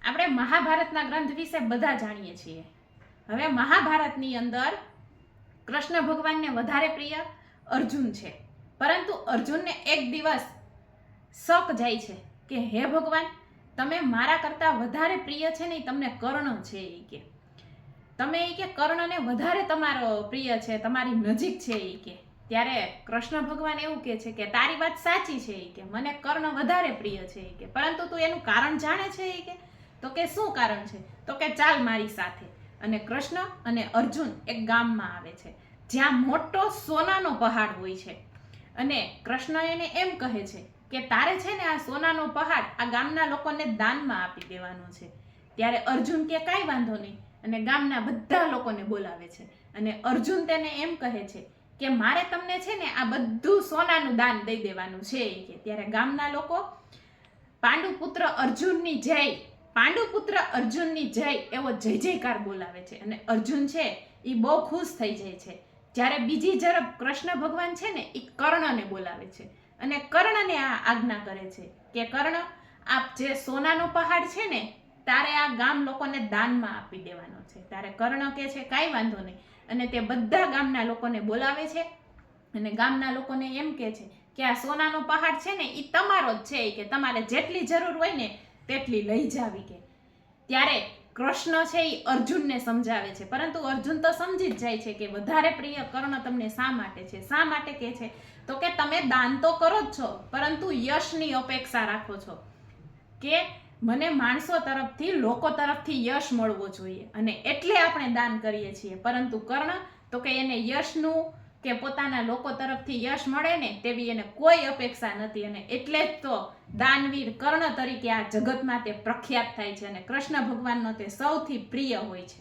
આપણે મહાભારતના ગ્રંથ વિશે બધા જાણીએ છીએ. હવે મહાભારતની અંદર કૃષ્ણ ભગવાનને વધારે પ્રિય અર્જુન છે, પરંતુ અર્જુનને એક દિવસ શક જાય છે કે હે ભગવાન, તમે મારા કરતાં વધારે પ્રિય છે ને તમને કર્ણ છે. એ કે તમે એ કે કર્ણને વધારે તમારો પ્રિય છે, તમારી નજીક છે. એ કે ત્યારે કૃષ્ણ ભગવાન એવું કહે છે કે તારી વાત સાચી છે. એ કે મને કર્ણ વધારે પ્રિય છે. એ કે પરંતુ તું એનું કારણ જાણે છે. એ કે તો કે શું કારણ છે? તો કે ચાલ મારી સાથે. અને કૃષ્ણ અને અર્જુન એક ગામમાં આવે છે જ્યાં મોટો સોનાનો પહાડ હોય છે. અને કૃષ્ણ એને એમ કહે છે કે તારે છે ને આ સોનાનો પહાડ આ ગામના લોકોને દાનમાં આપી દેવાનો છે. ત્યારે અર્જુન કે કાંઈ વાંધો નહીં, અને ગામના બધા લોકોને બોલાવે છે. અને અર્જુન તેને એમ કહે છે કે મારે તમને છે ને આ બધું સોનાનું દાન દઈ દેવાનું છે. એ કે ત્યારે ગામના લોકો પાંડુપુત્ર અર્જુનની જય, પાંડુપુત્ર અર્જુનની જય એવો જય જયકાર બોલાવે છે. અને અર્જુન છે એ બહુ ખુશ થઈ જાય છે. જ્યારે બીજી તરફ કૃષ્ણ ભગવાન છે ને એ કર્ણને બોલાવે છે અને કર્ણને આ આજ્ઞા કરે છે કે કર્ણ, આ જે સોનાનો પહાડ છે ને તારે આ ગામ લોકોને દાનમાં આપી દેવાનો છે. ત્યારે કર્ણ કહે છે કાંઈ વાંધો નહીં, અને તે બધા ગામના લોકોને બોલાવે છે અને ગામના લોકોને એમ કહે છે કે આ સોનાનો પહાડ છે ને એ તમારો જ છે. કે તમારે જેટલી જરૂર હોય ને તેટલી લઈ જાવી. કે ત્યારે કૃષ્ણ છે એ અર્જુનને સમજાવે છે, પરંતુ અર્જુન તો સમજી જ જાય છે કે વધારે પ્રિય કર્ણ તમને શા માટે છે. શા માટે કહે છે? તો કે તમે દાન તો કરો જ છો, પરંતુ યશની અપેક્ષા રાખો છો કે મને માણસો તરફથી, લોકો તરફથી યશ મળવો જોઈએ, અને એટલે આપણે દાન કરીએ છીએ. પરંતુ કર્ણ તો કે એને યશનું કે પોતાના લોકો તરફથી યશ મળે ને તેવી એને કોઈ અપેક્ષા નથી, અને એટલે જ તો દાનવીર કર્ણ તરીકે આ જગતમાં તે પ્રખ્યાત થાય છે અને કૃષ્ણ ભગવાનનો તે સૌથી પ્રિય હોય છે.